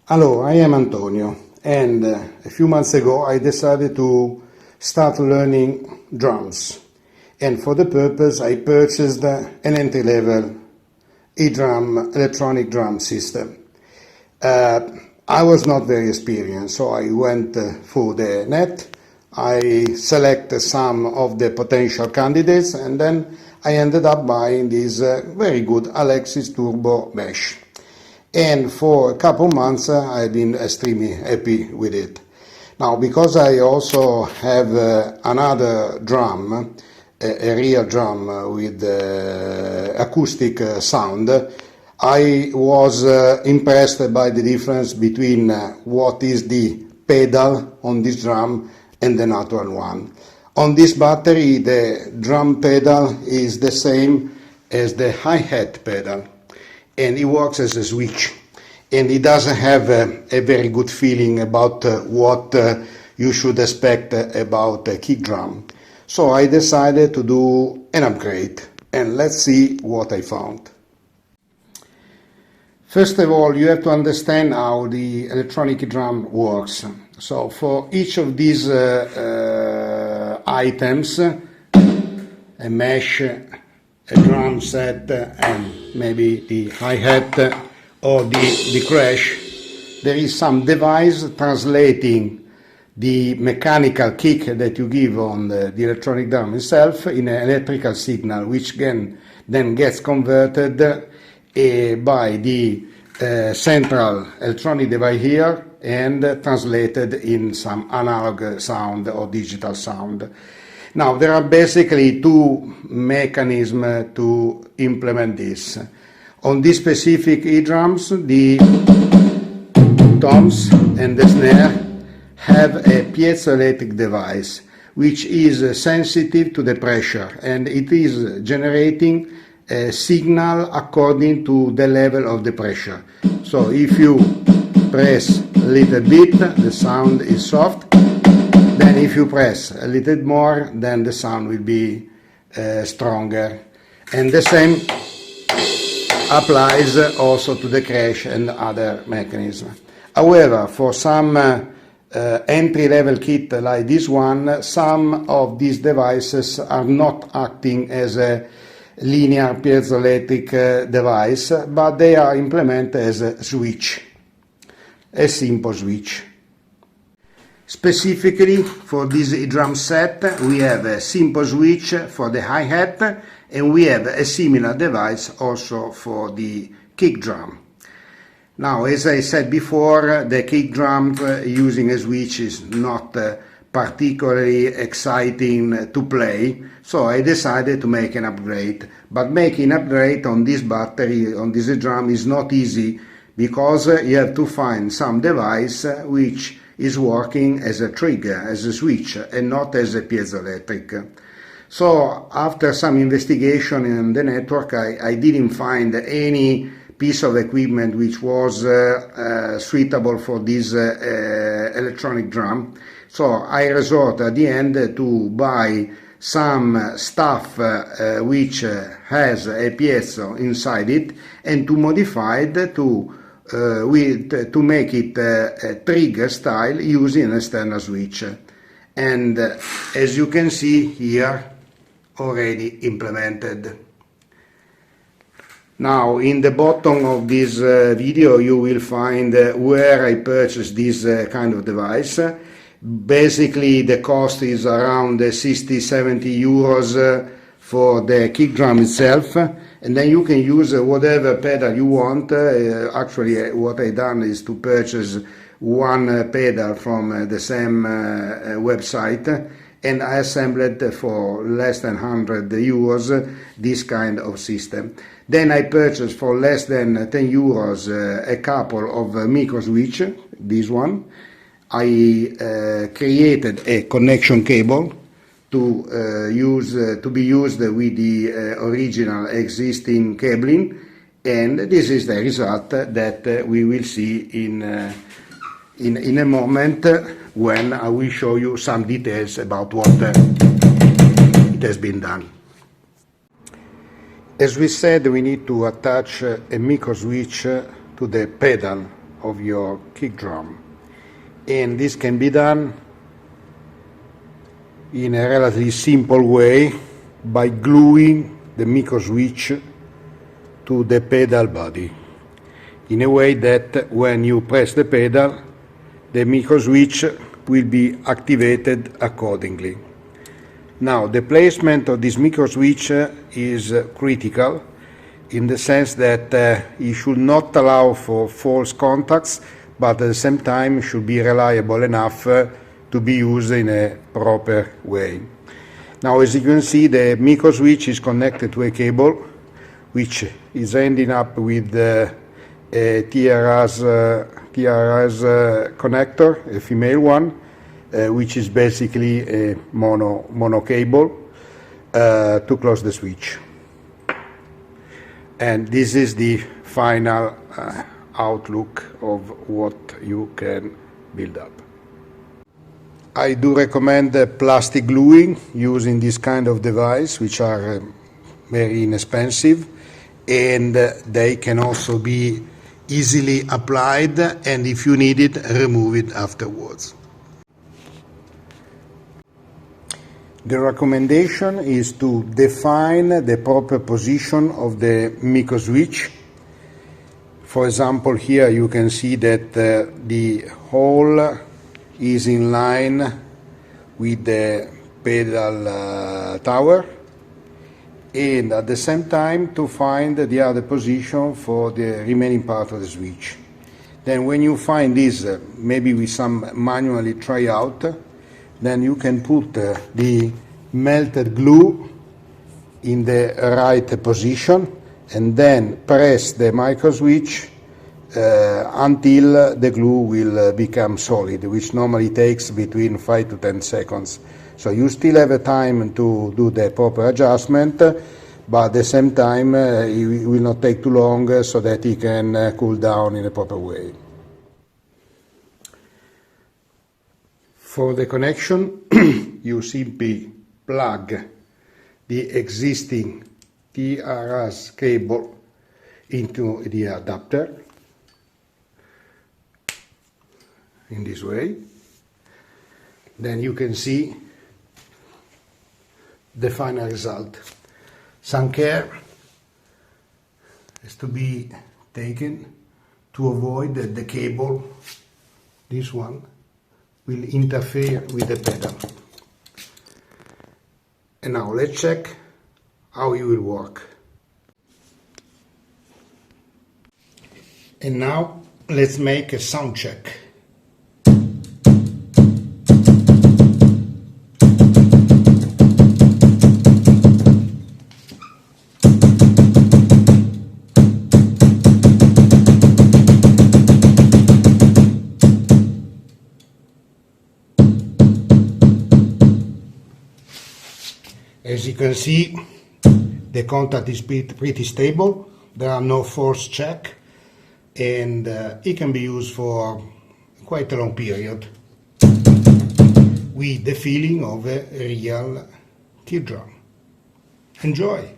Hello, I am Antonio, and a few months ago I decided to start learning drums, and for the purpose I purchased an entry-level eDrum electronic drum system. I was not very experienced, so I went through the net, I selected some of the potential candidates, and then I ended up buying this very good Alesis Turbo Mesh. And for a couple months I've been extremely happy with it. Now, because I also have another drum, a real drum with acoustic sound, I was impressed by the difference between what is the pedal on this drum and the natural one. On this battery, the drum pedal is the same as the hi-hat pedal, and it works as a switch, and it doesn't have a very good feeling about what you should expect about a kick drum. So I decided to do an upgrade, and let's see what I found. First of all, you have to understand how the electronic drum works. So for each of these items, a mesh, a drum set, and maybe the hi-hat or the crash, there is some device translating the mechanical kick that you give on the electronic drum itself in an electrical signal, which then gets converted by the central electronic device here and translated in some analog sound or digital sound. Now, there are basically two mechanisms to implement this. On these specific eDrums, the toms and the snare have a piezoelectric device which is sensitive to the pressure, and it is generating a signal according to the level of the pressure. So if you press a little bit, the sound is soft. Then if you press a little more, then the sound will be stronger. And the same applies also to the crash and other mechanisms. However, for some entry-level kit like this one, some of these devices are not acting as a linear piezoelectric device, but they are implemented as a switch, a simple switch. Specifically for this eDrum set, we have a simple switch for the hi-hat, and we have a similar device also for the kick drum. Now, as I said before, the kick drum using a switch is not particularly exciting to play, so I decided to make an upgrade. But making an upgrade on this battery, on this drum, is not easy, because you have to find some device which is working as a trigger, as a switch, and not as a piezoelectric. So after some investigation in the network, I didn't find any piece of equipment which was suitable for this electronic drum. So I resort at the end to buy some stuff which has a piezo inside it, and to modify it to make it a trigger style using an external switch. And as you can see here, already implemented. Now, in the bottom of this video you will find where I purchased this kind of device. Basically the cost is around 60-70 euros for the kick drum itself, and then you can use whatever pedal you want. Actually, what I done is to purchase one pedal from the same website, and I assembled for less than 100 euros this kind of system. Then I purchased for less than 10 euros a couple of micro switch, this one. I created a connection cable to be used with the original existing cabling, and this is the result that we will see in a moment when I will show you some details about what it has been done. As we said, we need to attach a micro switch to the pedal of your kick drum, and this can be done in a relatively simple way by gluing the micro switch to the pedal body in a way that when you press the pedal, the micro switch will be activated accordingly. Now, the placement of this micro switch is critical in the sense that it should not allow for false contacts, but at the same time should be reliable enough to be used in a proper way. Now, as you can see, the micro switch is connected to a cable which is ending up with a TRS connector, a female one, which is basically a mono cable to close the switch. And this is the final outlook of what you can build up. I do recommend plastic gluing using this kind of device, which are very inexpensive, and they can also be easily applied, and if you need it, remove it afterwards. The recommendation is to define the proper position of the micro switch. For example, here you can see that the hole is in line with the pedal tower, and at the same time to find the other position for the remaining part of the switch. Then when you find this, maybe with some manually try out, then you can put the melted glue in the right position and then press the micro switch until the glue will become solid, which normally takes between 5 to 10 seconds. So you still have a time to do the proper adjustment, but at the same time it will not take too long so that it can cool down in a proper way. For the connection, you simply plug the existing TRS cable into the adapter in this way. Then you can see the final result. Some care has to be taken to avoid that the cable, this one, will interfere with the pedal. And now let's check how it will work. And now let's make a sound check. As you can see, the contact is pretty stable, there are no force check, and it can be used for quite a long period with the feeling of a real kick drum. Enjoy!